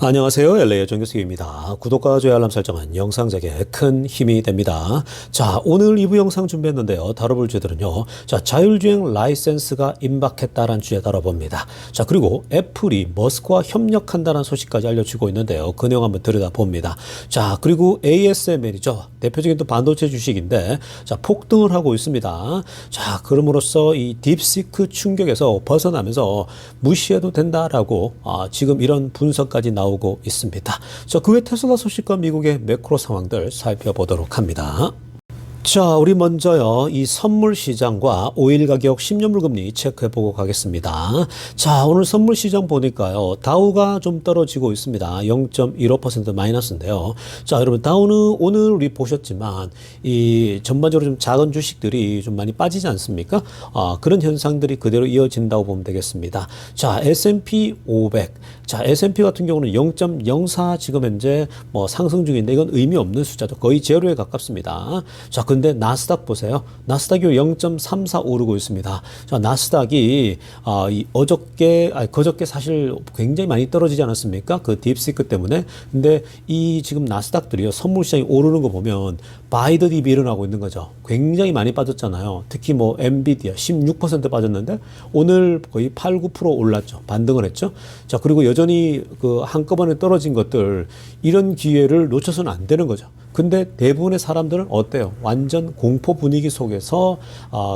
안녕하세요. LA의 정교수입니다. 구독과 좋아요 알람 설정은 영상 제작에 큰 힘이 됩니다. 자, 오늘 2부 영상 준비했는데요. 다뤄볼 주제들은요. 자, 자율주행 라이센스가 임박했다라는 주제 다뤄봅니다. 자, 그리고 애플이 머스크와 협력한다는 소식까지 알려주고 있는데요. 그 내용 한번 들여다봅니다. 자, 그리고 ASML이죠. 대표적인 또 반도체 주식인데, 자, 폭등을 하고 있습니다. 자, 그럼으로써 이 딥시크 충격에서 벗어나면서 무시해도 된다라고 지금 이런 분석까지 나오고 있습니다. 자, 그 외 테슬라 소식과 미국의 매크로 상황들 살펴보도록 합니다. 자, 우리 먼저요, 이 선물 시장과 오일 가격, 10년물 금리 체크해보고 가겠습니다. 자, 오늘 선물 시장 보니까요, 다우가 좀 떨어지고 있습니다. 0.15% 마이너스인데요. 자, 여러분, 다우는 오늘 우리 보셨지만, 이 전반적으로 좀 작은 주식들이 좀 많이 빠지지 않습니까? 그런 현상들이 그대로 이어진다고 보면 되겠습니다. 자, S&P 500. 자, S&P 같은 경우는 0.04 지금 현재 뭐 상승 중인데 이건 의미 없는 숫자죠. 거의 제로에 가깝습니다. 자, 근데 나스닥 보세요. 나스닥이 0.34 오르고 있습니다. 자, 나스닥이 그저께 사실 굉장히 많이 떨어지지 않았습니까? 그 딥시크 때문에. 근데 이 지금 나스닥들이요, 선물 시장이 오르는 거 보면 바이 더 딥이 일어나고 있는 거죠. 굉장히 많이 빠졌잖아요. 특히 뭐 엔비디아 16% 빠졌는데 오늘 거의 8, 9% 올랐죠. 반등을 했죠. 자, 그리고 여전히 그 한꺼번에 떨어진 것들, 이런 기회를 놓쳐서는 안 되는 거죠. 근데 대부분의 사람들은 어때요? 완전 공포 분위기 속에서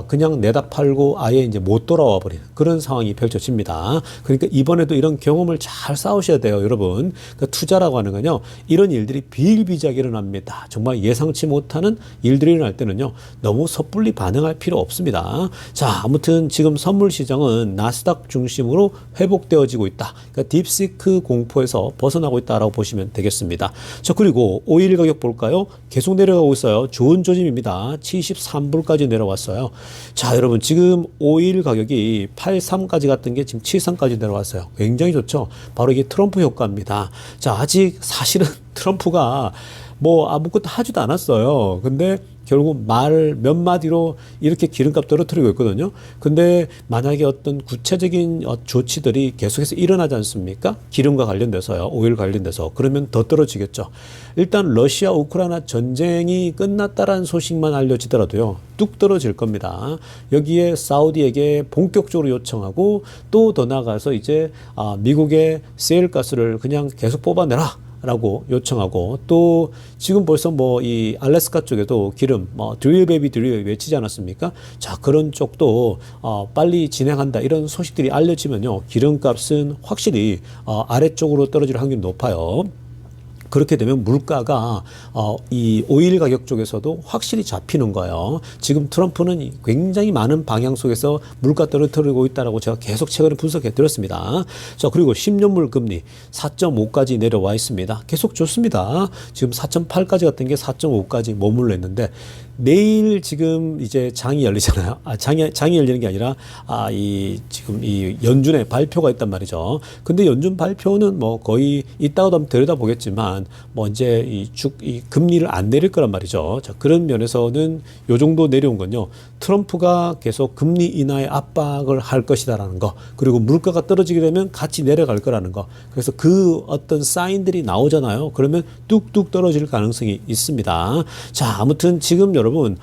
그냥 내다 팔고 아예 이제 못 돌아와 버리는 그런 상황이 펼쳐집니다. 그러니까 이번에도 이런 경험을 잘 쌓으셔야 돼요, 여러분. 그러니까 투자라고 하는 건요, 이런 일들이 비일비재하게 일어납니다. 정말 예상치 못하는 일들이 일어날 때는요, 너무 섣불리 반응할 필요 없습니다. 자, 아무튼 지금 선물 시장은 나스닥 중심으로 회복되어지고 있다. 그러니까 딥시크 공포에서 벗어나고 있다라고 보시면 되겠습니다. 자, 그리고 오일 가격 볼까요? 계속 내려가고 있어요. 좋은 조짐입니다. 73불까지 내려왔어요. 자, 여러분, 지금 오일 가격이 83까지 갔던 게 지금 73까지 내려왔어요. 굉장히 좋죠. 바로 이게 트럼프 효과입니다. 자, 아직 사실은 트럼프가 뭐 아무것도 하지도 않았어요. 근데 결국 말 몇 마디로 이렇게 기름값 떨어뜨리고 있거든요. 근데 만약에 어떤 구체적인 조치들이 계속해서 일어나지 않습니까? 기름과 관련돼서요. 오일 관련돼서. 그러면 더 떨어지겠죠. 일단 러시아 우크라이나 전쟁이 끝났다라는 소식만 알려지더라도요, 뚝 떨어질 겁니다. 여기에 사우디에게 본격적으로 요청하고, 또 더 나아가서 이제 미국의 세일가스를 그냥 계속 뽑아내라 라고 요청하고, 또 지금 벌써 뭐 이 알래스카 쪽에도 기름 드릴 베이비 드릴 외치지 않았습니까? 자, 그런 쪽도 빨리 진행한다, 이런 소식들이 알려지면요, 기름값은 확실히 아래쪽으로 떨어질 확률이 높아요. 그렇게 되면 물가가 이 오일 가격 쪽에서도 확실히 잡히는 거예요. 지금 트럼프는 굉장히 많은 방향 속에서 물가 떨어뜨리고 있다라고 제가 계속 최근에 분석해 드렸습니다. 자, 그리고 10년물 금리 4.5까지 내려와 있습니다. 계속 좋습니다. 지금 4.8까지 갔던 게 4.5까지 머물러 있는데, 내일 지금 이제 장이 열리잖아요. 장이 열리는 게 아니라 지금 이 연준의 발표가 있단 말이죠. 근데 연준 발표는 뭐 거의 이따가도 한번 들여다보겠지만 뭐 이제 이 금리를 안 내릴 거란 말이죠. 자, 그런 면에서는 요 정도 내려온 건요, 트럼프가 계속 금리 인하의 압박을 할 것이다라는 거, 그리고 물가가 떨어지게 되면 같이 내려갈 거라는 거. 그래서 그 어떤 사인들이 나오잖아요. 그러면 뚝뚝 떨어질 가능성이 있습니다. 자, 아무튼 지금 여러분,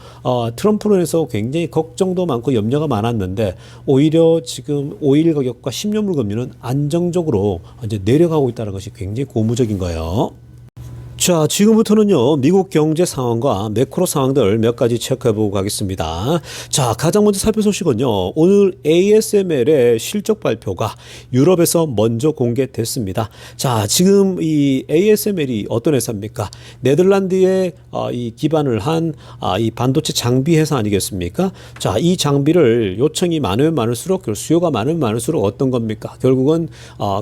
트럼프로 인해서 굉장히 걱정도 많고 염려가 많았는데, 오히려 지금 오일 가격과 10년물 금리는 안정적으로 이제 내려가고 있다는 것이 굉장히 고무적인 거예요. 자, 지금부터는요, 미국 경제 상황과 매크로 상황들 몇 가지 체크해보고 가겠습니다. 자, 가장 먼저 살펴볼 소식은요, 오늘 ASML의 실적 발표가 유럽에서 먼저 공개됐습니다. 자, 지금 이 ASML이 어떤 회사입니까? 네덜란드에 이 기반을 한 이 반도체 장비 회사 아니겠습니까? 자, 이 장비를 요청이 많으면 많을수록, 수요가 많으면 많을수록 어떤 겁니까? 결국은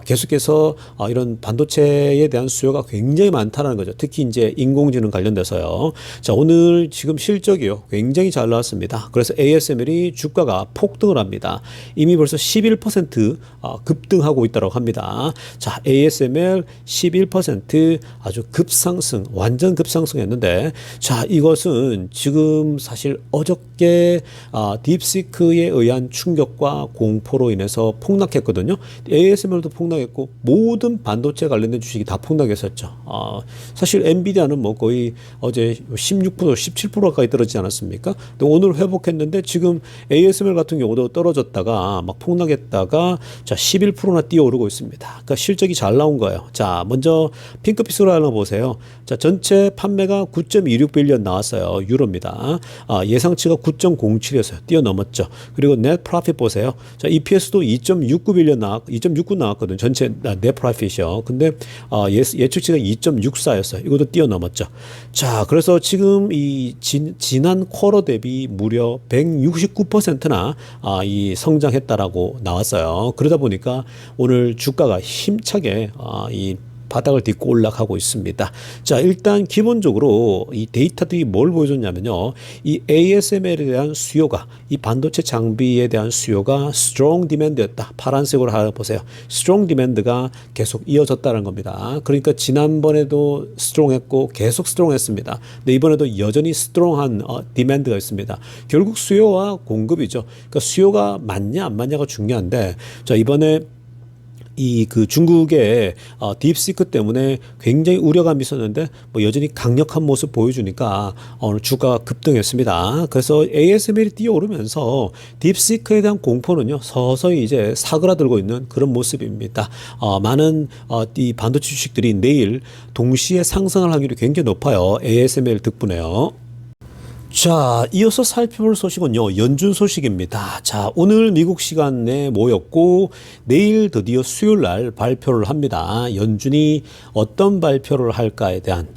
계속해서 이런 반도체에 대한 수요가 굉장히 많다는 거죠. 거죠. 특히 이제 인공지능 관련돼서요. 자, 오늘 지금 실적이요. 굉장히 잘 나왔습니다. 그래서 ASML이 주가가 폭등을 합니다. 이미 벌써 11% 급등하고 있다고 합니다. 자, ASML 11% 아주 급상승, 완전 급상승했는데, 자, 이것은 지금 사실 어저께 딥시크에 의한 충격과 공포로 인해서 폭락했거든요. ASML도 폭락했고 모든 반도체 관련된 주식이 다 폭락했었죠. 사실 엔비디아는 뭐 거의 어제 16%, 17% 가까이 떨어지지 않았습니까? 근데 오늘 회복했는데 지금 ASML 같은 경우도 떨어졌다가 막 폭락했다가 자 11%나 뛰어오르고 있습니다. 그러니까 실적이 잘 나온 거예요. 자, 먼저 핑크빛으로 하나 보세요. 자, 전체 판매가 9.26빌리언 나왔어요. 유로입니다. 예상치가 9.07이었어요. 뛰어넘었죠. 그리고 넷 프로핏 보세요. 자, EPS도 2.69 나왔거든요. 전체 넷 프로핏이요. 근데 예측치가 2.64였어요. 이것도 뛰어넘었죠. 자, 그래서 지금 이 지난 쿼터 대비 무려 169%나 이 성장했다라고 나왔어요. 그러다 보니까 오늘 주가가 힘차게 이 바닥을 딛고 올라가고 있습니다. 자, 일단 기본적으로 이 데이터들이 뭘 보여줬냐면요. 이 ASML에 대한 수요가, 이 반도체 장비에 대한 수요가 strong demand였다. 파란색으로 하나 보세요. strong demand가 계속 이어졌다는 겁니다. 그러니까 지난번에도 strong했고 계속 strong했습니다. 근데 이번에도 여전히 strong한 demand가 있습니다. 결국 수요와 공급이죠. 그러니까 수요가 맞냐 안 맞냐가 중요한데, 자, 이번에 이 그 중국의 딥시크 때문에 굉장히 우려감이 있었는데 뭐 여전히 강력한 모습 보여주니까 오늘 주가가 급등했습니다. 그래서 ASML이 뛰어오르면서 딥시크에 대한 공포는요 서서히 이제 사그라들고 있는 그런 모습입니다. 많은 이 반도체 주식들이 내일 동시에 상승할 확률이 굉장히 높아요. ASML 덕분에요. 자, 이어서 살펴볼 소식은요, 연준 소식입니다. 자, 오늘 미국 시간에 모였고, 내일 드디어 수요일 날 발표를 합니다. 연준이 어떤 발표를 할까에 대한,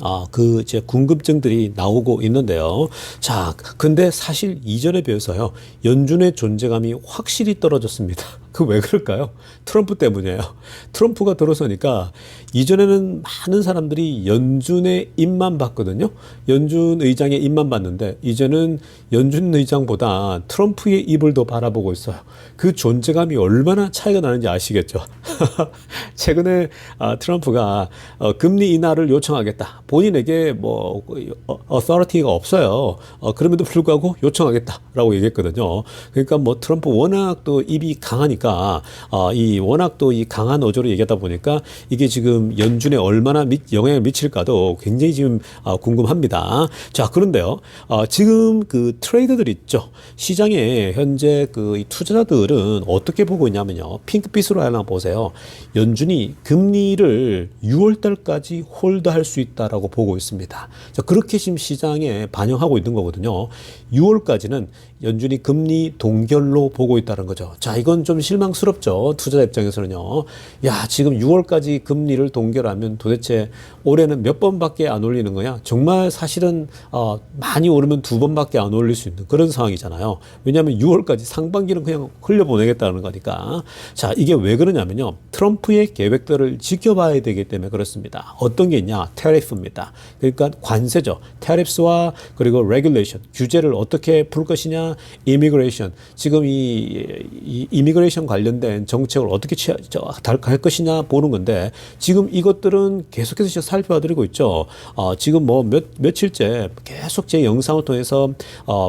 이제 궁금증들이 나오고 있는데요. 자, 근데 사실 이전에 비해서요, 연준의 존재감이 확실히 떨어졌습니다. 그 왜 그럴까요? 트럼프 때문이에요. 트럼프가 들어서니까 이전에는 많은 사람들이 연준의 입만 봤거든요. 연준 의장의 입만 봤는데 이제는 연준 의장보다 트럼프의 입을 더 바라보고 있어요. 그 존재감이 얼마나 차이가 나는지 아시겠죠? 최근에 트럼프가 금리 인하를 요청하겠다. 본인에게 뭐 authority가 없어요. 그럼에도 불구하고 요청하겠다라고 얘기했거든요. 그러니까 뭐 트럼프 워낙 또 입이 강하니까 이 워낙 또 이 강한 어조로 얘기하다 보니까 이게 지금 연준에 얼마나 영향을 미칠까도 굉장히 지금 궁금합니다. 자, 그런데요. 지금 그 트레이더들 있죠. 시장에 현재 그 투자자들은 어떻게 보고 있냐면요. 핑크빛으로 하나 보세요. 연준이 금리를 6월 달까지 홀드할 수 있다라고 보고 있습니다. 자, 그렇게 지금 시장에 반영하고 있는 거거든요. 6월까지는 연준이 금리 동결로 보고 있다는 거죠. 자, 이건 좀 실망스럽죠. 투자자 입장에서는요. 야, 지금 6월까지 금리를 동결하면 도대체 올해는 몇 번밖에 안 올리는 거야? 정말 사실은 많이 오르면 두 번밖에 안 올릴 수 있는 그런 상황이잖아요. 왜냐하면 6월까지 상반기는 그냥 흘려보내겠다는 거니까. 자, 이게 왜 그러냐면요. 트럼프의 계획들을 지켜봐야 되기 때문에 그렇습니다. 어떤 게 있냐? 테리프입니다. 그러니까 관세죠. 테리프와 그리고 레귤레이션, 규제를 어떻게 풀 것이냐? 이미그레이션, 지금 이 이미그레이션 관련된 정책을 어떻게 할 것이냐 보는 건데 지금 이것들은 계속해서 살펴드리고 있죠. 지금 뭐 며칠째 계속 제 영상을 통해서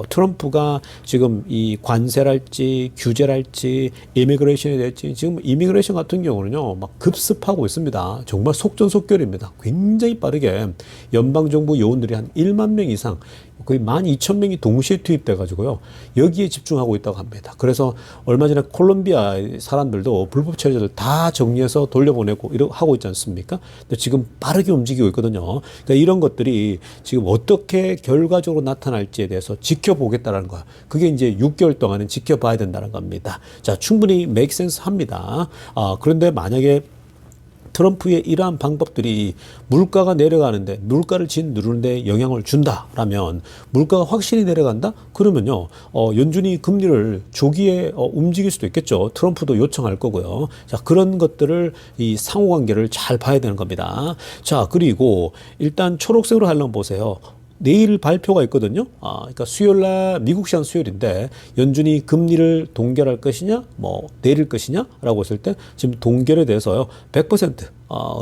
트럼프가 지금 이 관세랄지 규제랄지 이미그레이션이 될지 지금 이미그레이션 같은 경우는요 막 급습하고 있습니다. 정말 속전속결입니다. 굉장히 빠르게 연방정부 요원들이 한 1만 명 이상 거의 12,000명이 동시에 투입돼 가지고요. 여기에 집중하고 있다고 합니다. 그래서 얼마 전에 콜롬비아 사람들도 불법 체류자들 다 정리해서 돌려보내고 하고 있지 않습니까? 근데 지금 빠르게 움직이고 있거든요. 그러니까 이런 것들이 지금 어떻게 결과적으로 나타날지에 대해서 지켜보겠다는 거야. 그게 이제 6개월 동안은 지켜봐야 된다는 겁니다. 자, 충분히 make sense 합니다. 그런데 만약에 트럼프의 이러한 방법들이 물가가 내려가는데 물가를 짓누르는데 영향을 준다라면 물가가 확실히 내려간다? 그러면요 연준이 금리를 조기에 움직일 수도 있겠죠. 트럼프도 요청할 거고요. 자 그런 것들을 이 상호관계를 잘 봐야 되는 겁니다. 자 그리고 일단 초록색으로 하려면 보세요. 내일 발표가 있거든요. 그러니까 수요일날 미국 시간 수요일인데 연준이 금리를 동결할 것이냐, 뭐 내릴 것이냐라고 했을 때 지금 동결에 대해서요 100%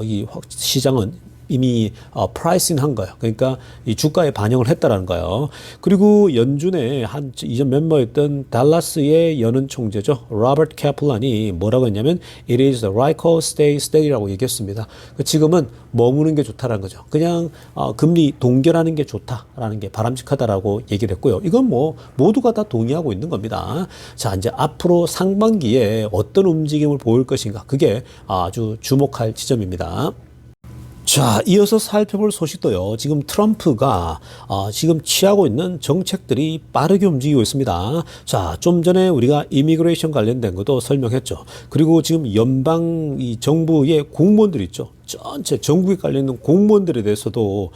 이 시장은 이미 프라이싱 한 거예요. 그러니까 이 주가에 반영을 했다라는 거예요. 그리고 연준의 한 이전 멤버였던 달라스의 연은 총재죠. 로버트 캐플란이 뭐라고 했냐면 It is the right call, stay라고 얘기했습니다. 지금은 머무는 게 좋다라는 거죠. 그냥 금리 동결하는 게 좋다라는 게 바람직하다라고 얘기를 했고요. 이건 뭐 모두가 다 동의하고 있는 겁니다. 자 이제 앞으로 상반기에 어떤 움직임을 보일 것인가 그게 아주 주목할 지점입니다. 자, 이어서 살펴볼 소식도요. 지금 트럼프가 지금 취하고 있는 정책들이 빠르게 움직이고 있습니다. 자, 좀 전에 우리가 이미그레이션 관련된 것도 설명했죠. 그리고 지금 연방 이 정부의 공무원들 있죠. 전체 전국에 깔려있는 공무원들에 대해서도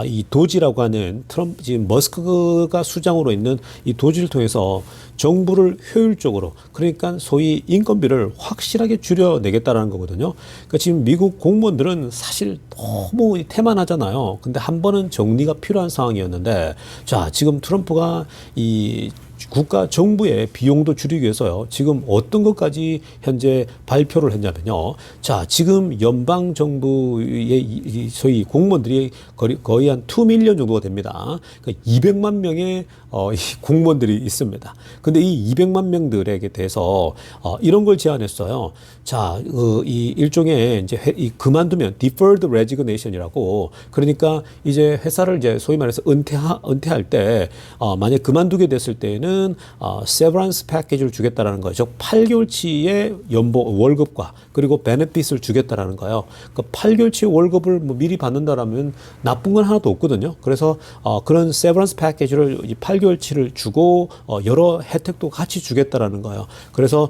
이 도지라고 하는 트럼프 지금 머스크가 수장으로 있는 이 도지를 통해서 정부를 효율적으로 그러니까 소위 인건비를 확실하게 줄여내겠다라는 거거든요. 그러니까 지금 미국 공무원들은 사실 너무 태만하잖아요. 근데 한 번은 정리가 필요한 상황이었는데 자 지금 트럼프가 이 국가 정부의 비용도 줄이기 위해서요. 지금 어떤 것까지 현재 발표를 했냐면요. 자, 지금 연방 정부의 소위 공무원들이 거의 한 2밀리언 정도가 됩니다. 그러니까 200만 명의 이 공무원들이 있습니다. 근데 이 200만 명들에게 대해서 이런 걸 제안했어요. 자, 이 일종의 이제 그만두면 deferred resignation이라고 그러니까 이제 회사를 이제 소위 말해서 은퇴할 때 만약 그만두게 됐을 때는 세브란스 패키지를 주겠다라는 거죠. 즉 8개월치의 월급과 그리고 베네핏을 주겠다라는 거예요. 그 8개월치 월급을 뭐 미리 받는다라면 나쁜 건 하나도 없거든요. 그래서 그런 세브란스 패키지를 8개월치를 주고 여러 혜택도 같이 주겠다라는 거예요. 그래서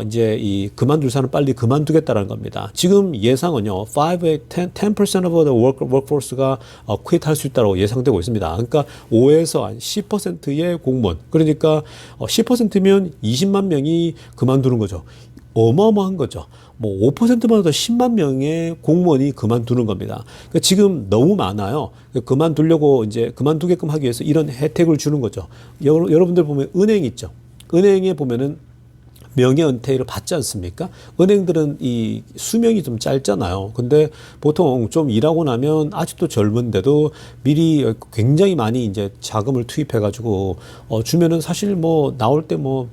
이제 이 그만둘 사람 빨리 그만두겠다라는 겁니다. 지금 예상은요, 10% of the workforce가 quit 할 수 있다고 예상되고 있습니다. 그러니까 5에서 한 10%의 공무원. 그러니까 10%면 20만 명이 그만두는 거죠. 어마어마한 거죠. 뭐 5%만 더 10만 명의 공무원이 그만두는 겁니다. 그러니까 지금 너무 많아요. 그만두려고 이제 그만두게끔 하기 위해서 이런 혜택을 주는 거죠. 여러분들 보면 은행 있죠. 은행에 보면은 명예은퇴를 받지 않습니까? 은행들은 이 수명이 좀 짧잖아요. 근데 보통 좀 일하고 나면 아직도 젊은데도 미리 굉장히 많이 이제 자금을 투입해가지고 주면은 사실 뭐 나올 때 뭐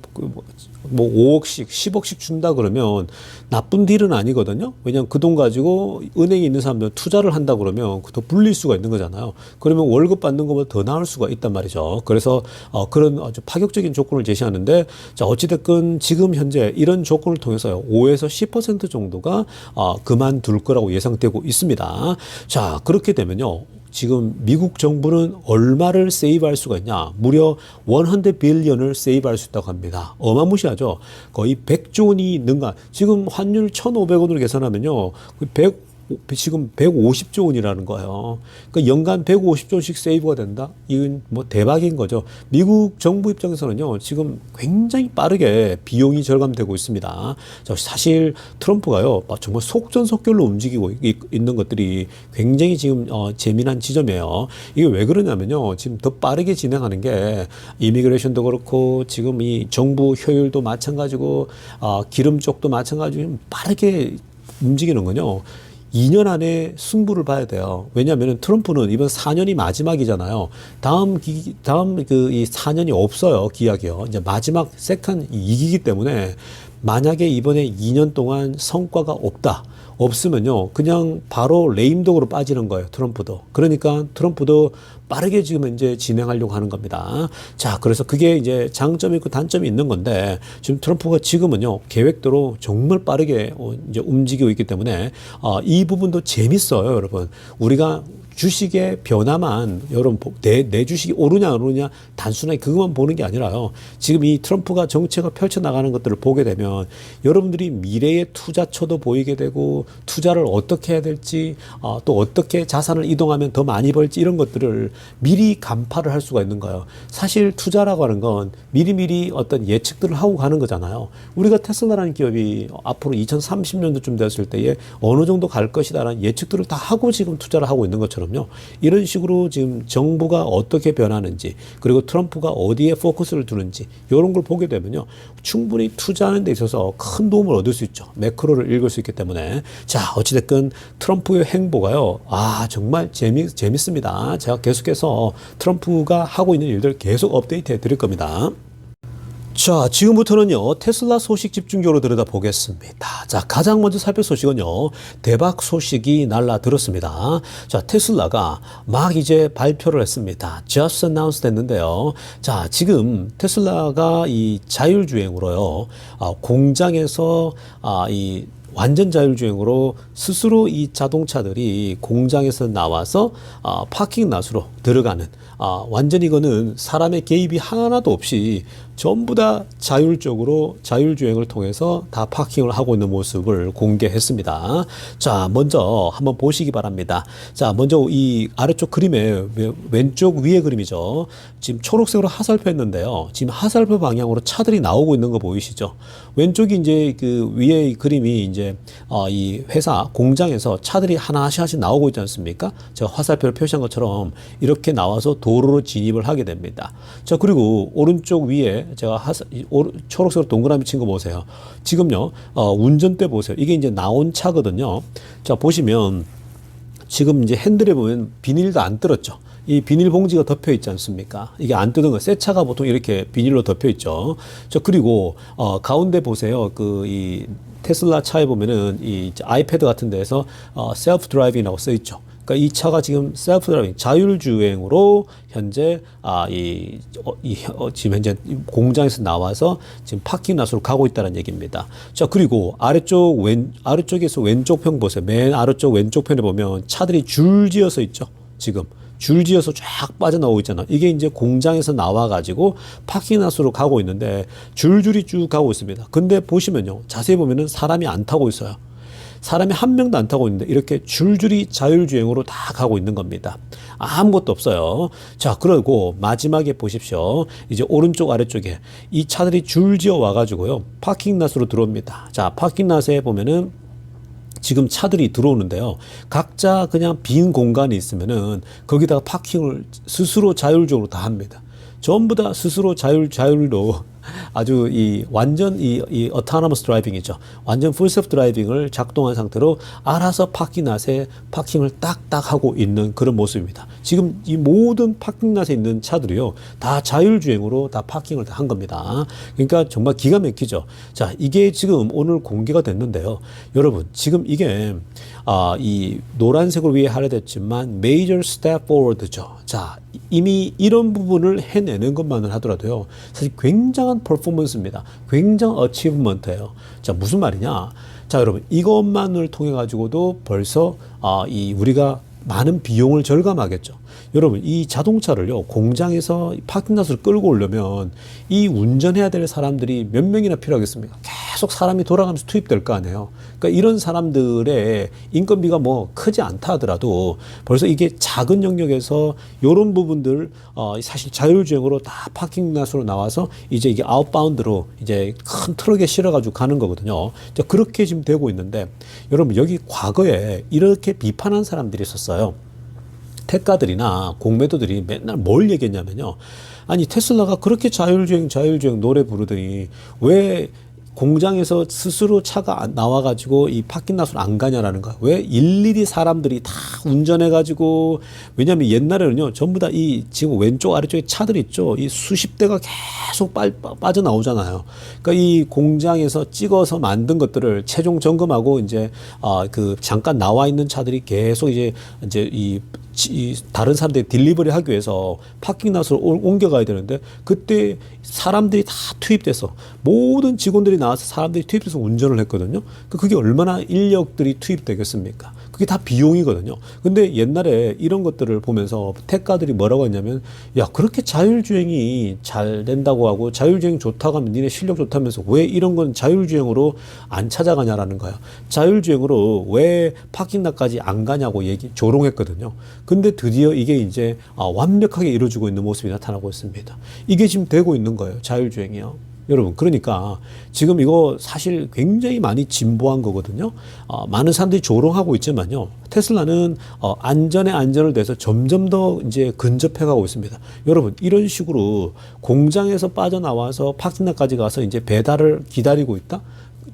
5억씩, 10억씩 준다 그러면 나쁜 딜은 아니거든요. 왜냐하면 그 돈 가지고 은행에 있는 사람들 투자를 한다 그러면 더 불릴 수가 있는 거잖아요. 그러면 월급 받는 것보다 더 나을 수가 있단 말이죠. 그래서 그런 아주 파격적인 조건을 제시하는데 자 어찌됐건 지금 현재 이런 조건을 통해서요 5에서 10% 정도가 그만둘 거라고 예상되고 있습니다. 자 그렇게 되면요. 지금 미국 정부는 얼마를 세이브할 수가 있냐? 무려 100 빌리언을 세이브할 수 있다고 합니다. 어마무시하죠? 거의 100조 원이 능가. 지금 환율 1,500원으로 계산하면요. 지금 150조 원이라는 거예요. 그러니까 연간 150조 원씩 세이브가 된다? 이건 뭐 대박인 거죠. 미국 정부 입장에서는요, 지금 굉장히 빠르게 비용이 절감되고 있습니다. 사실 트럼프가요, 정말 속전속결로 움직이고 있는 것들이 굉장히 지금 재미난 지점이에요. 이게 왜 그러냐면요, 지금 더 빠르게 진행하는 게 이미그레이션도 그렇고 지금 이 정부 효율도 마찬가지고 기름 쪽도 마찬가지고 빠르게 움직이는 거요. 2년 안에 승부를 봐야 돼요. 왜냐하면 트럼프는 이번 4년이 마지막이잖아요. 다음 이 4년이 없어요. 기약이요. 이제 마지막 세컨 2기이기 때문에 만약에 이번에 2년 동안 성과가 없으면요. 그냥 바로 레임덕으로 빠지는 거예요. 트럼프도. 그러니까 트럼프도 빠르게 지금 이제 진행하려고 하는 겁니다. 자, 그래서 그게 이제 장점이 있고 단점이 있는 건데 지금 트럼프가 지금은요. 계획대로 정말 빠르게 이제 움직이고 있기 때문에 이 부분도 재밌어요, 여러분. 우리가 주식의 변화만 여러분 내 주식이 오르냐 안 오르냐 단순하게 그것만 보는 게 아니라요. 지금 이 트럼프가 정책을 펼쳐나가는 것들을 보게 되면 여러분들이 미래의 투자처도 보이게 되고 투자를 어떻게 해야 될지 또 어떻게 자산을 이동하면 더 많이 벌지 이런 것들을 미리 간파를 할 수가 있는 거예요. 사실 투자라고 하는 건 미리미리 어떤 예측들을 하고 가는 거잖아요. 우리가 테슬라라는 기업이 앞으로 2030년도쯤 됐을 때에 어느 정도 갈 것이다라는 예측들을 다 하고 지금 투자를 하고 있는 것처럼요. 이런 식으로 지금 정부가 어떻게 변하는지 그리고 트럼프가 어디에 포커스를 두는지 이런 걸 보게 되면요. 충분히 투자하는 데 있어서 큰 도움을 얻을 수 있죠. 매크로를 읽을 수 있기 때문에. 자, 어찌됐건 트럼프의 행보가요. 정말 재밌습니다. 제가 계속해서 트럼프가 하고 있는 일들 계속 업데이트 해 드릴 겁니다. 자, 지금부터는요, 테슬라 소식 집중적으로 들여다보겠습니다. 자, 가장 먼저 살필 소식은요, 대박 소식이 날라들었습니다. 자, 테슬라가 막 이제 발표를 했습니다. Just announced 했는데요. 자, 지금 테슬라가 이 자율주행으로요, 공장에서 이 완전 자율주행으로 스스로 이 자동차들이 공장에서 나와서 파킹 낫으로 들어가는 완전히 이거는 사람의 개입이 하나도 없이 전부 다 자율적으로 자율주행을 통해서 다 파킹을 하고 있는 모습을 공개했습니다. 자, 먼저 한번 보시기 바랍니다. 자, 먼저 이 아래쪽 그림의 왼쪽 위의 그림이죠. 지금 초록색으로 화살표 했는데요. 지금 화살표 방향으로 차들이 나오고 있는 거 보이시죠? 왼쪽이 이제 그 위의 그림이 이제 이 회사 공장에서 차들이 하나씩 나오고 있지 않습니까? 제가 화살표를 표시한 것처럼 이렇게 나와서 도로로 진입을 하게 됩니다. 자, 그리고 오른쪽 위에 제가 초록색으로 동그라미 친 거 보세요. 지금요, 운전대 보세요. 이게 이제 나온 차거든요. 자, 보시면 지금 이제 핸들에 보면 비닐도 안 뜯었죠. 이 비닐 봉지가 덮여 있지 않습니까? 이게 안 뜯은 거. 새 차가 보통 이렇게 비닐로 덮여 있죠. 자, 그리고 가운데 보세요. 이 테슬라 차에 보면은 이 아이패드 같은 데에서 셀프 드라이빙이라고 써 있죠. 그러니까 이 차가 지금 셀프 드라이빙 자율주행으로 현재 지금 현재 공장에서 나와서 지금 파킹 낫으로 가고 있다는 얘기입니다. 자, 그리고 아래쪽에서 왼쪽 편 보세요. 맨 아래쪽 왼쪽 편에 보면 차들이 줄지어서 있죠. 지금 줄지어서 쫙 빠져나오고 있잖아. 이게 이제 공장에서 나와가지고 파킹낫으로 가고 있는데 줄줄이 쭉 가고 있습니다. 근데 보시면요, 자세히 보면은 사람이 안 타고 있어요. 사람이 한 명도 안 타고 있는데 이렇게 줄줄이 자율주행으로 다 가고 있는 겁니다. 아무것도 없어요. 자, 그리고 마지막에 보십시오. 이제 오른쪽 아래쪽에 이 차들이 줄지어 와가지고요, 파킹낫으로 들어옵니다. 자, 파킹낫에 보면은 지금 차들이 들어오는데요. 각자 그냥 빈 공간이 있으면은 거기다가 파킹을 스스로 자율적으로 다 합니다. 전부 다 스스로 자율로 아주 완전 autonomous 드라이빙이죠. 완전 풀 셀프 드라이빙을 작동한 상태로 알아서 파킹낫에 파킹을 딱딱 하고 있는 그런 모습입니다. 지금 이 모든 파킹낫에 있는 차들이요, 다 자율주행으로 다 파킹을 다 한 겁니다. 그러니까 정말 기가 막히죠. 자, 이게 지금 오늘 공개가 됐는데요. 여러분, 지금 이게 이 노란색으로 위에 하려됐지만 major step forward죠. 자, 이미 이런 부분을 해내는 것만을 하더라도요, 사실 굉장한 퍼포먼스입니다. 굉장한 어치브먼트예요. 자, 무슨 말이냐? 자, 여러분, 이것만을 통해 가지고도 벌써 우리가 많은 비용을 절감하겠죠. 여러분, 이 자동차를요, 공장에서 파킹낫을 끌고 오려면 이 운전해야 될 사람들이 몇 명이나 필요하겠습니까? 계속 사람이 돌아가면서 투입될 거 아니에요. 그러니까 이런 사람들의 인건비가 뭐 크지 않다 하더라도 벌써 이게 작은 영역에서 이런 부분들 사실 자율주행으로 다 파킹낫으로 나와서 이제 이게 아웃바운드로 이제 큰 트럭에 실어가지고 가는 거거든요. 자, 그렇게 지금 되고 있는데 여러분, 여기 과거에 이렇게 비판한 사람들이 있었어요. 택가들이나 공매도들이 맨날 뭘 얘기했냐면요. 아니, 테슬라가 그렇게 자율주행 노래 부르더니 왜 공장에서 스스로 차가 나와가지고 이 파킹낫으로 안 가냐라는 거야. 왜 일일이 사람들이 다 운전해가지고, 왜냐면 옛날에는요, 전부 다 지금 왼쪽 아래쪽에 차들 있죠. 이 수십 대가 계속 빠져나오잖아요. 그러니까 이 공장에서 찍어서 만든 것들을 최종 점검하고 이제, 잠깐 나와 있는 차들이 계속 이제 다른 사람들이 딜리버리 하기 위해서 파킹낫으로 옮겨가야 되는데, 그때 사람들이 다 투입돼서 모든 직원들이 나와서 사람들이 투입돼서 운전을 했거든요. 그게 얼마나 인력들이 투입되겠습니까? 그게 다 비용이거든요. 근데 옛날에 이런 것들을 보면서 테크가들이 뭐라고 했냐면, 야, 그렇게 자율주행이 잘 된다고 하고 자율주행 좋다고 하면 니네 실력 좋다면서 왜 이런 건 자율주행으로 안 찾아가냐라는 거야. 자율주행으로 왜 파킹락까지 안 가냐고 조롱했거든요. 근데 드디어 이게 이제 완벽하게 이루어지고 있는 모습이 나타나고 있습니다. 이게 지금 되고 있는 거예요. 자율주행이요. 여러분, 그러니까 지금 이거 사실 굉장히 많이 진보한 거거든요. 많은 사람들이 조롱하고 있지만요. 테슬라는 안전에 안전을 더해서 점점 더 이제 근접해 가고 있습니다. 여러분, 이런 식으로 공장에서 빠져나와서 파킹락까지 가서 이제 배달을 기다리고 있다?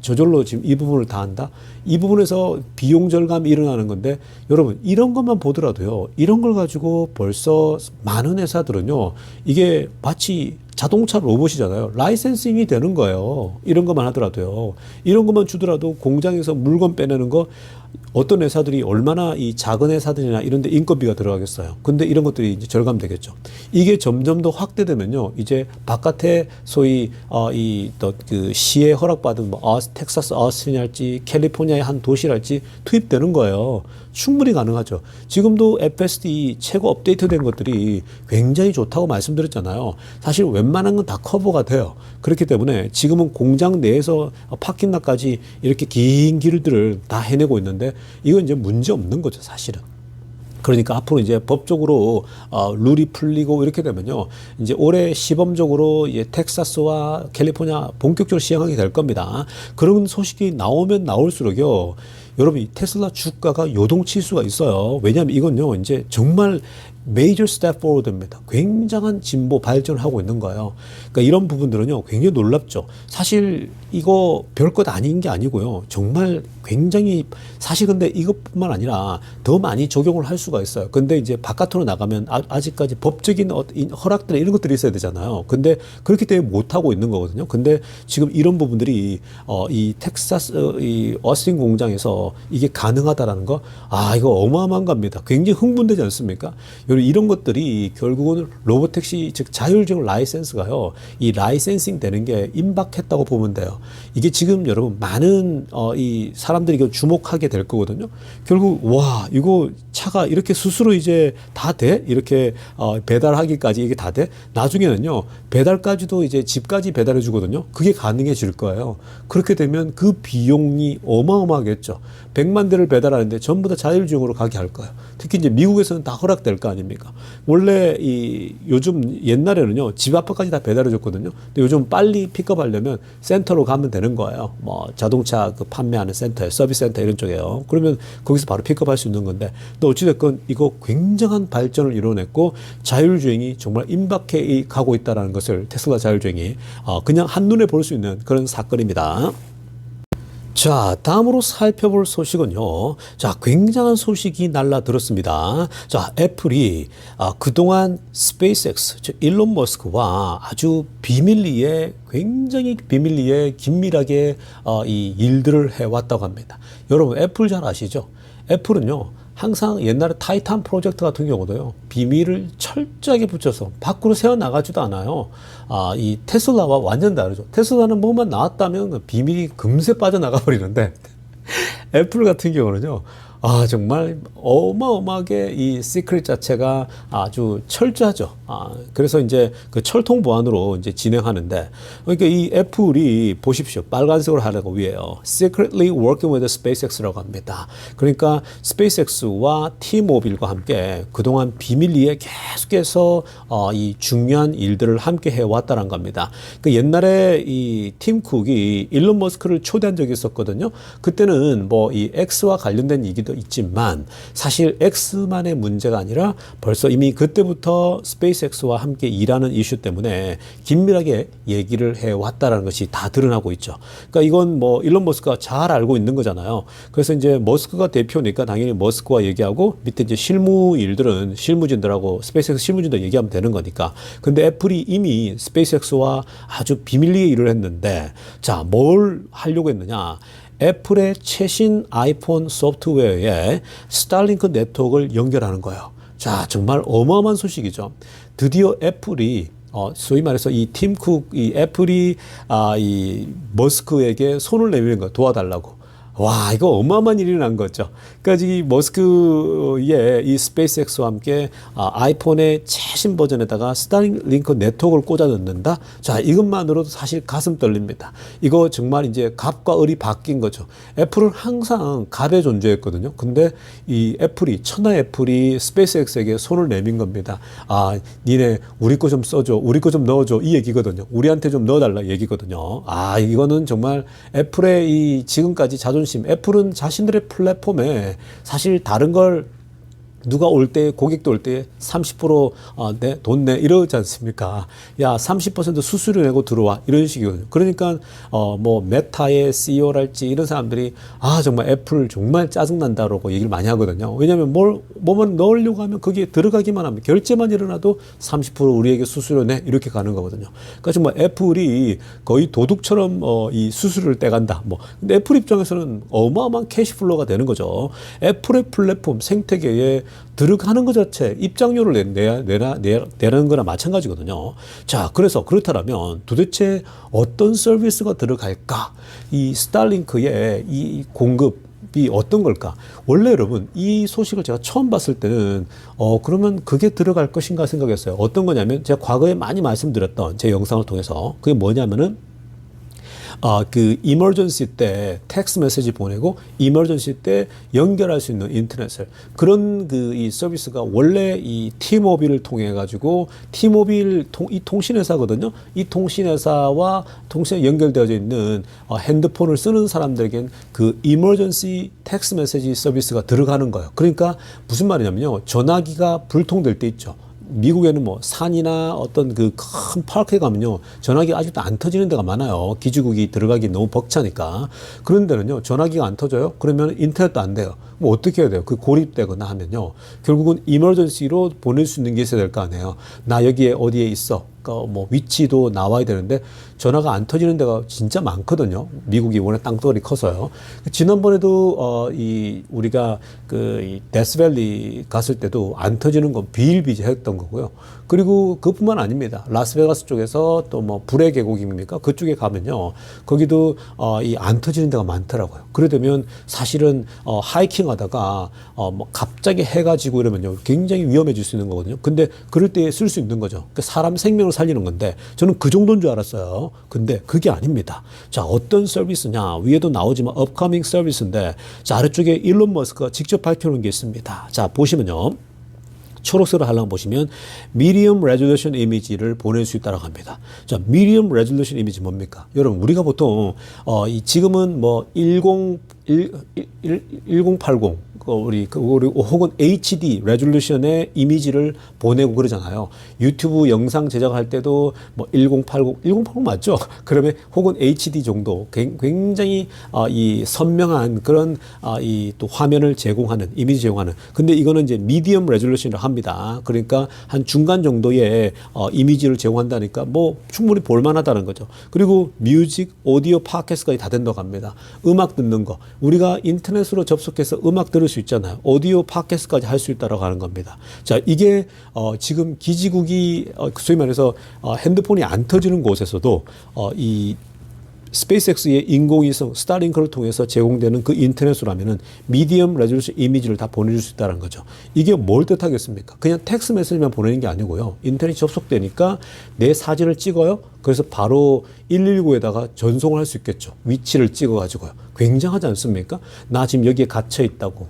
저절로 지금 이 부분을 다 한다? 이 부분에서 비용 절감이 일어나는 건데, 여러분, 이런 것만 보더라도요, 이런 걸 가지고 벌써 많은 회사들은요, 이게 마치 자동차 로봇이잖아요. 라이센싱이 되는 거예요. 이런 것만 하더라도요. 이런 것만 주더라도 공장에서 물건 빼내는 거, 어떤 회사들이 얼마나 이 작은 회사들이나 이런 데 인건비가 들어가겠어요. 근데 이런 것들이 이제 절감되겠죠. 이게 점점 더 확대되면요. 이제 바깥에 소위 이 또 그 시에 허락받은 뭐 텍사스 어스틴이랄지 캘리포니아의 한 도시랄지 투입되는 거예요. 충분히 가능하죠. 지금도 FSD 최고 업데이트된 것들이 굉장히 좋다고 말씀드렸잖아요. 사실 웬만한 건 다 커버가 돼요. 그렇기 때문에 지금은 공장 내에서 파킹락까지 이렇게 긴 길들을 다 해내고 있는데, 이건 이제 문제 없는 거죠, 사실은. 그러니까 앞으로 이제 법적으로 룰이 풀리고 이렇게 되면요, 이제 올해 시범적으로 이제 텍사스와 캘리포니아 본격적으로 시행하게 될 겁니다. 그런 소식이 나오면 나올수록요, 여러분, 이 테슬라 주가가 요동칠 수가 있어요. 왜냐하면 이건요, 이제 정말 메이저 스텝 포워드입니다. 굉장한 진보 발전을 하고 있는 거예요. 그러니까 이런 부분들은요, 굉장히 놀랍죠. 사실 이거 별것 아닌 게 아니고요. 정말 굉장히, 사실 근데 이것뿐만 아니라 더 많이 적용을 할 수가 있어요. 근데 이제 바깥으로 나가면 아직까지 법적인 허락들 이런 것들이 있어야 되잖아요. 근데 그렇기 때문에 못 하고 있는 거거든요. 근데 지금 이런 부분들이 이 텍사스 이 어스틴 공장에서 이게 가능하다라는 거, 이거 어마어마한 겁니다. 굉장히 흥분되지 않습니까? 이런 것들이 결국은 로보택시, 즉 자율주행 라이센스가요, 이 라이센싱 되는 게 임박했다고 보면 돼요. 이게 지금 여러분 많은 이 사람들이 이거 주목하게 될 거거든요. 결국 와, 이거 차가 이렇게 스스로 이제 다 돼? 이렇게 배달하기까지 이게 다 돼? 나중에는요, 배달까지도 이제 집까지 배달해 주거든요. 그게 가능해질 거예요. 그렇게 되면 그 비용이 어마어마하겠죠. 100만 대를 배달하는데 전부 다 자율주행으로 가게 할 거예요. 특히 이제 미국에서는 다 허락될 거 아닙니까? 원래 요즘 옛날에는요, 집 앞까지 다 배달해 줬거든요. 근데 요즘 빨리 픽업하려면 센터로 가면 되는 거예요. 뭐 자동차 그 판매하는 센터에, 서비스 센터 이런 쪽에요. 그러면 거기서 바로 픽업할 수 있는 건데, 또 어찌됐건 이거 굉장한 발전을 이뤄냈고 자율주행이 정말 임박해 가고 있다는 것을, 테슬라 자율주행이 그냥 한눈에 볼 수 있는 그런 사건입니다. 자, 다음으로 살펴볼 소식은요. 자, 굉장한 소식이 날라들었습니다. 자, 애플이 그동안 스페이스X, 즉 일론 머스크와 아주 비밀리에, 굉장히 비밀리에 긴밀하게 이 일들을 해왔다고 합니다. 여러분, 애플 잘 아시죠? 애플은요, 항상 옛날에 타이탄 프로젝트 같은 경우도요, 비밀을 철저하게 붙여서 밖으로 새어나가지도 않아요. 이 테슬라와 완전 다르죠. 테슬라는 뭐만 나왔다면 비밀이 금세 빠져나가 버리는데, 애플 같은 경우는요, 정말 어마어마하게 이 시크릿 자체가 아주 철저하죠. 그래서 이제 그 철통 보안으로 이제 진행하는데, 그러니까 이 애플이 보십시오. 빨간색으로 하려고 위에요. Secretly working with SpaceX라고 합니다. 그러니까 스페이스X와 T-모빌과 함께 그동안 비밀리에 계속해서 이 중요한 일들을 함께 해왔다는 겁니다. 그 옛날에 이 팀 쿡이 일론 머스크를 초대한 적이 있었거든요. 그때는 뭐 이 X와 관련된 얘기도 있지만, 사실 X만의 문제가 아니라 벌써 이미 그때부터 스페이스X와 함께 일하는 이슈 때문에 긴밀하게 얘기를 해왔다는 것이 다 드러나고 있죠. 그러니까 이건 뭐 일론 머스크가 잘 알고 있는 거잖아요. 그래서 이제 머스크가 대표니까 당연히 머스크와 얘기하고, 밑에 이제 실무 일들은 실무진들하고 스페이스X 실무진들 얘기하면 되는 거니까. 근데 애플이 이미 스페이스X와 아주 비밀리에 일을 했는데, 자, 뭘 하려고 했느냐? 애플의 최신 아이폰 소프트웨어에 스타링크 네트워크를 연결하는 거예요. 자, 정말 어마어마한 소식이죠. 드디어 애플이 소위 말해서 이 팀 쿡, 이 애플이 이 머스크에게 손을 내미는 거 도와달라고. 와, 이거 어마어마한 일이 난 거죠. 그러니까 이 머스크의 이 스페이스X와 함께 아이폰의 최신 버전에다가 스타링크 네트워크를 꽂아 넣는다. 자, 이것만으로도 사실 가슴 떨립니다. 이거 정말 이제 갑과 을이 바뀐 거죠. 애플은 항상 갑의 존재였거든요. 근데 이 애플이 천하 애플이 스페이스X에게 손을 내민 겁니다. 아, 니네 우리 거 좀 써줘, 우리 거 좀 넣어줘 이 얘기거든요. 우리한테 좀 넣어달라 얘기거든요. 아, 이거는 정말 애플의 이 지금까지 자존심. 애플은 자신들의 플랫폼에 사실 다른 걸 누가 올 때, 고객도 올 때 30% 돈 내, 이러지 않습니까? 야, 30% 수수료 내고 들어와. 이런 식이거든요. 그러니까, 뭐, 메타의 CEO랄지 이런 사람들이, 정말 애플 정말 짜증난다라고 얘기를 많이 하거든요. 왜냐면 뭐만 넣으려고 하면 거기에 들어가기만 하면 결제만 일어나도 30% 우리에게 수수료 내. 이렇게 가는 거거든요. 그러니까 정말 애플이 거의 도둑처럼, 이 수수료를 떼간다. 뭐. 근데 애플 입장에서는 어마어마한 캐시플로우가 되는 거죠. 애플의 플랫폼 생태계에 들어가는 것 자체 입장료를 내라는 거나 마찬가지거든요. 자, 그래서 그렇다면 도대체 어떤 서비스가 들어갈까? 이 스타링크의 이 공급이 어떤 걸까? 원래 여러분 이 소식을 제가 처음 봤을 때는 그러면 그게 들어갈 것인가 생각했어요. 어떤 거냐면 제가 과거에 많이 말씀드렸던 제 영상을 통해서 그게 뭐냐면은 그 이머전시 때 텍스트 메시지 보내고 이머전시 때 연결할 수 있는 인터넷을 그런 그 이 서비스가 원래 이 T모빌을 통해 가지고 T모빌 이 통신회사거든요. 이 통신회사와 통신에 연결되어져 있는 핸드폰을 쓰는 사람들에겐 그 이머전시 텍스트 메시지 서비스가 들어가는 거예요. 그러니까 무슨 말이냐면요. 전화기가 불통될 때 있죠. 미국에는 뭐 산이나 어떤 그 큰 파크에 가면요 전화기가 아직도 안 터지는 데가 많아요. 기지국이 들어가기 너무 벅차니까. 그런 데는요 전화기가 안 터져요. 그러면 인터넷도 안 돼요. 뭐 어떻게 해야 돼요? 그 고립되거나 하면요 결국은 이머전시로 보낼 수 있는 게 있어야 될 거 아니에요. 나 여기에 어디에 있어. 뭐 위치도 나와야 되는데 전화가 안 터지는 데가 진짜 많거든요. 미국이 워낙 땅덩어리 커서요. 지난번에도 이 우리가 이 데스밸리 갔을 때도 안 터지는 건 비일비재했던 거고요. 그리고 그뿐만 아닙니다. 라스베가스 쪽에서 또 뭐 불의 계곡입니까? 그쪽에 가면요. 거기도 이 안 터지는 데가 많더라고요. 그러다면 사실은 하이킹 하다가 뭐 갑자기 해가 지고 이러면요. 굉장히 위험해질 수 있는 거거든요. 근데 그럴 때 쓸 수 있는 거죠. 사람 생명을 살리는 건데 저는 그 정도인 줄 알았어요. 근데 그게 아닙니다. 자, 어떤 서비스냐? 위에도 나오지만 업커밍 서비스인데 자, 아래쪽에 일론 머스크가 직접 밝혀놓은 게 있습니다. 자, 보시면요. 초록색으로 하려고 보시면 medium resolution 이미지를 보낼 수 있다고 합니다. 자, medium resolution 이미지 뭡니까? 여러분, 우리가 보통 지금은 뭐 1080 우리 혹은 HD 레졸루션의 이미지를 보내고 그러잖아요. 유튜브 영상 제작할 때도 뭐 1080 맞죠? 그러면 혹은 HD 정도 굉장히 이 선명한 그런 이 또 화면을 제공하는 이미지 제공하는. 근데 이거는 이제 미디엄 레졸루션이라고 합니다. 그러니까 한 중간 정도의 이미지를 제공한다니까 뭐 충분히 볼만하다는 거죠. 그리고 뮤직, 오디오, 팟캐스트까지 다 된다고 합니다. 음악 듣는 거. 우리가 인터넷으로 접속해서 음악 들을 수 있잖아요. 오디오 팟캐스트까지 할 수 있다라고 하는 겁니다. 자, 이게 지금 기지국이 소위 말해서 핸드폰이 안 터지는 곳에서도 이 스페이스X의 인공위성 스타링크를 통해서 제공되는 그 인터넷으로 하면은 미디엄 레졸루션 이미지를 다 보내줄 수 있다는 거죠. 이게 뭘 뜻하겠습니까? 그냥 텍스트 메시지만 보내는 게 아니고요. 인터넷이 접속되니까 내 사진을 찍어요. 그래서 바로 119에다가 전송을 할 수 있겠죠. 위치를 찍어가지고요. 굉장하지 않습니까? 나 지금 여기에 갇혀 있다고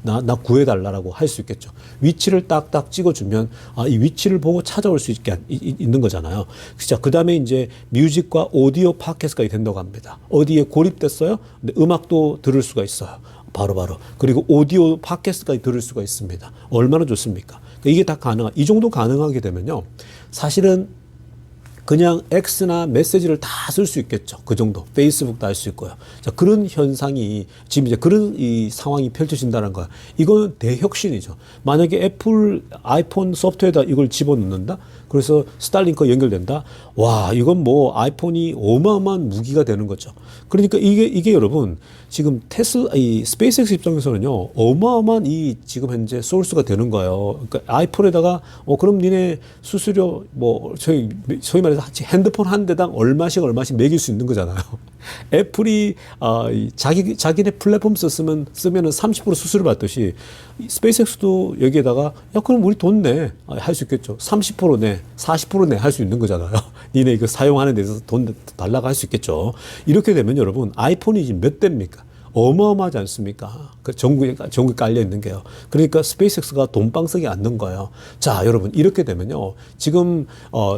나 구해달라고 할 수 있겠죠. 위치를 딱딱 찍어주면 이 위치를 보고 찾아올 수 있게 있는 거잖아요. 자, 그 다음에 이제 뮤직과 오디오 팟캐스트가 된다고 합니다. 어디에 고립됐어요? 근데 음악도 들을 수가 있어요. 바로바로. 그리고 오디오 팟캐스트까지 들을 수가 있습니다. 얼마나 좋습니까? 이게 다 이 정도 가능하게 되면요. 사실은 그냥 X나 메시지를 다 쓸 수 있겠죠. 그 정도. 페이스북도 할 수 있고요. 자, 그런 현상이 지금 이제 그런 이 상황이 펼쳐진다는 거야. 이건 대혁신이죠. 만약에 애플 아이폰 소프트웨어에다 이걸 집어넣는다? 그래서 스타링크 연결된다? 와, 이건 뭐 아이폰이 어마어마한 무기가 되는 거죠. 그러니까 이게 여러분 지금 이 스페이스X 입장에서는요, 어마어마한 이 지금 현재 소스가 되는 거예요. 그러니까 아이폰에다가 그럼 니네 수수료 소위 말해서 그래서 핸드폰 한 대당 얼마씩 매길 수 있는 거잖아요. 애플이 자기네 플랫폼 쓰면은 30% 수수료 받듯이 스페이스X도 여기에다가 야 그럼 우리 돈 내 할 수 있겠죠. 30% 내, 40% 내 할 수 있는 거잖아요. 니네 이거 사용하는 데 있어서 돈 달라고 할 수 있겠죠. 이렇게 되면 여러분 아이폰이 지금 몇 대입니까? 어마어마하지 않습니까? 그 전국에 깔려 있는 게요. 그러니까 스페이스X가 돈방석이 안 는 거예요. 자, 여러분 이렇게 되면요. 지금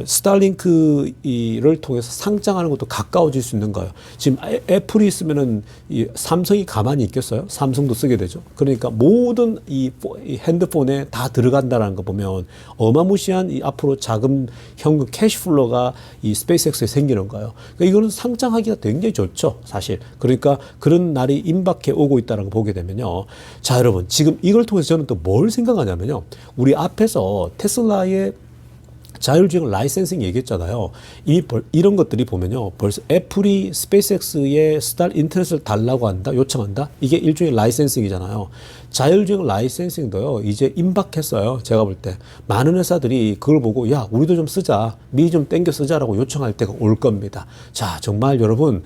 스타링크를 통해서 상장하는 것도 가까워질 수 있는 거예요. 지금 애플이 있으면은 이 삼성이 가만히 있겠어요? 삼성도 쓰게 되죠. 그러니까 모든 이 핸드폰에 다 들어간다라는 거 보면 어마무시한 이 앞으로 자금 현금 캐시플로가 이 스페이스X에 생기는 거예요. 그러니까 이거는 상장하기가 굉장히 좋죠, 사실. 그러니까 그런 날이 임박해 오고 있다는 걸 보게 되면요. 자, 여러분, 지금 이걸 통해서 저는 또 뭘 생각하냐면요. 우리 앞에서 테슬라의 자율주행 라이센싱 얘기했잖아요. 이런 것들이 보면요. 벌써 애플이 스페이스X에 스타 인터넷을 달라고 한다, 요청한다? 이게 일종의 라이센싱이잖아요. 자율주행 라이센싱도요, 이제 임박했어요. 제가 볼 때. 많은 회사들이 그걸 보고, 야, 우리도 좀 쓰자. 미리 좀 땡겨 쓰자라고 요청할 때가 올 겁니다. 자, 정말 여러분,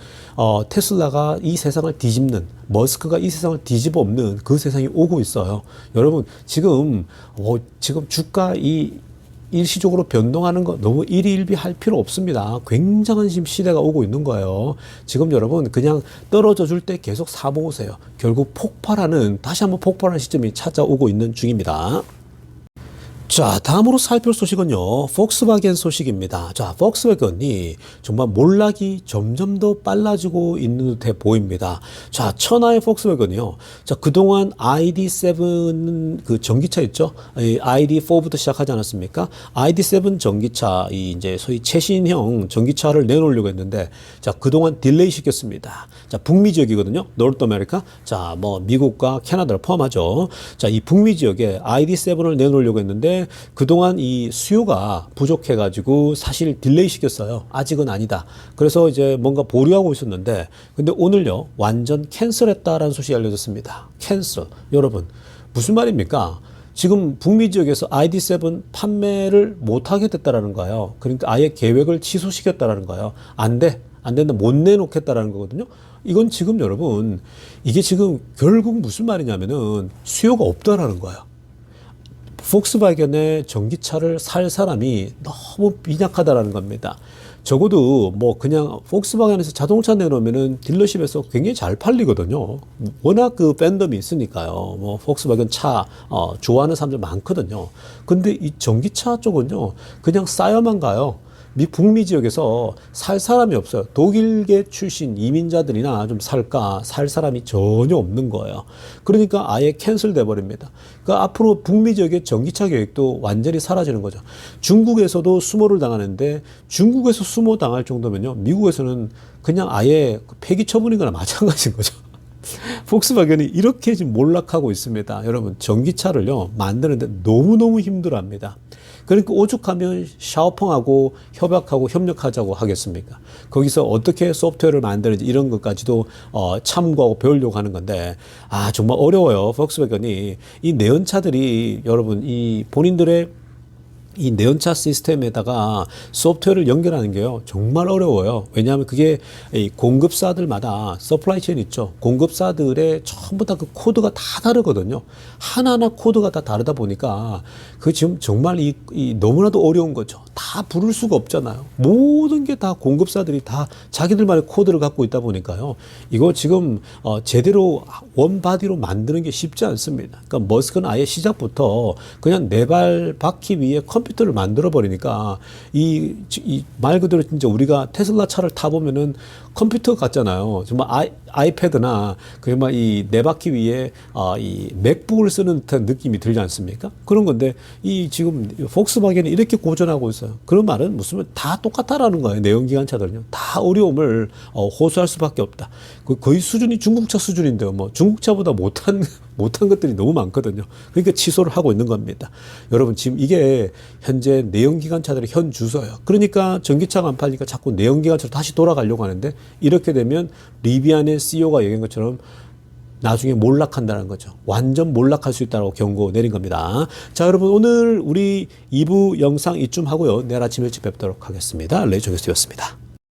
테슬라가 이 세상을 뒤집는, 머스크가 이 세상을 뒤집어 엎는 그 세상이 오고 있어요. 여러분, 지금 주가 일시적으로 변동하는 거 너무 일희일비할 필요 없습니다. 굉장한 지금 시대가 오고 있는 거예요. 지금 여러분 그냥 떨어져 줄 때 계속 사보세요. 결국 다시 한번 폭발하는 시점이 찾아오고 있는 중입니다. 자, 다음으로 살펴볼 소식은요, 폭스바겐 소식입니다. 자, 폭스바겐이 정말 몰락이 점점 더 빨라지고 있는 듯해 보입니다. 자, 천하의 폭스바겐이요. 자, 그동안 ID7 그 전기차 있죠? ID4부터 시작하지 않았습니까? ID7 전기차, 이제 소위 최신형 전기차를 내놓으려고 했는데, 자, 그동안 딜레이 시켰습니다. 자, 북미 지역이거든요. 노르트 아메리카. 자, 미국과 캐나다를 포함하죠. 자, 이 북미 지역에 ID7을 내놓으려고 했는데, 그동안 이 수요가 부족해가지고 사실 딜레이 시켰어요. 아직은 아니다. 그래서 이제 뭔가 보류하고 있었는데, 근데 오늘요, 완전 캔슬했다라는 소식이 알려졌습니다. 캔슬. 여러분, 무슨 말입니까? 지금 북미 지역에서 ID7 판매를 못하게 됐다라는 거예요. 그러니까 아예 계획을 취소시켰다라는 거예요. 안 된다. 못 내놓겠다라는 거거든요. 이건 지금 여러분, 이게 지금 결국 무슨 말이냐면은 수요가 없다라는 거예요. 폭스바겐의 전기차를 살 사람이 너무 빈약하다라는 겁니다. 적어도 그냥 폭스바겐에서 자동차 내놓으면은 딜러십에서 굉장히 잘 팔리거든요. 워낙 그 팬덤이 있으니까요. 폭스바겐 차 좋아하는 사람들 많거든요. 근데 이 전기차 쪽은요, 그냥 쌓여만 가요. 북미 지역에서 살 사람이 없어요. 독일계 출신 이민자들이나 좀 살 사람이 전혀 없는 거예요. 그러니까 아예 캔슬돼 버립니다. 그러니까 앞으로 북미 지역의 전기차 계획도 완전히 사라지는 거죠. 중국에서도 수모를 당하는데, 중국에서 수모 당할 정도면요, 미국에서는 그냥 아예 폐기 처분인 거나 마찬가지인 거죠. 폭스바겐이 이렇게 지금 몰락하고 있습니다. 여러분, 전기차를요, 만드는데 너무너무 힘들어합니다. 그러니까 오죽하면 샤오펑하고 협력하자고 하겠습니까? 거기서 어떻게 소프트웨어를 만드는지 이런 것까지도 참고하고 배우려고 하는 건데, 정말 어려워요. 폭스바겐이. 이 내연차들이 여러분, 이 본인들의 이 내연차 시스템에다가 소프트웨어를 연결하는 게요, 정말 어려워요. 왜냐하면 그게 이 공급사들마다 서플라이 체인 있죠. 공급사들의 전부 다 그 코드가 다 다르거든요. 하나하나 코드가 다 다르다 보니까 그 지금 정말 너무나도 어려운 거죠. 다 부를 수가 없잖아요. 모든 게 다 공급사들이 다 자기들만의 코드를 갖고 있다 보니까요. 이거 지금 제대로 원바디로 만드는 게 쉽지 않습니다. 그러니까 머스크는 아예 시작부터 그냥 네 발 바퀴 위에 컴퓨터를 만들어 버리니까 말 그대로 진짜 우리가 테슬라 차를 타보면은 컴퓨터 같잖아요. 정말 아이패드나 그막 이 네 바퀴 위에 이 맥북을 쓰는 듯한 느낌이 들지 않습니까? 그런 건데 지금 폭스바겐이 이렇게 고전하고 있어요. 그런 말은 무슨 다 똑같다라는 거예요. 내연기관차들은요. 다 어려움을 호소할 수밖에 없다. 거의 수준이 중국차 수준인데요. 중국차보다 못한 것들이 너무 많거든요. 그러니까 취소를 하고 있는 겁니다. 여러분, 지금 이게 현재 내연기관차들의 현 주소예요. 그러니까 전기차가 안 팔리니까 자꾸 내연기관차로 다시 돌아가려고 하는데, 이렇게 되면 리비안의 CEO가 얘기한 것처럼 나중에 몰락한다는 거죠. 완전 몰락할 수 있다고 경고 내린 겁니다. 자, 여러분 오늘 우리 2부 영상 이쯤 하고요. 내일 아침 일찍 뵙도록 하겠습니다. 레이저 교수였습니다.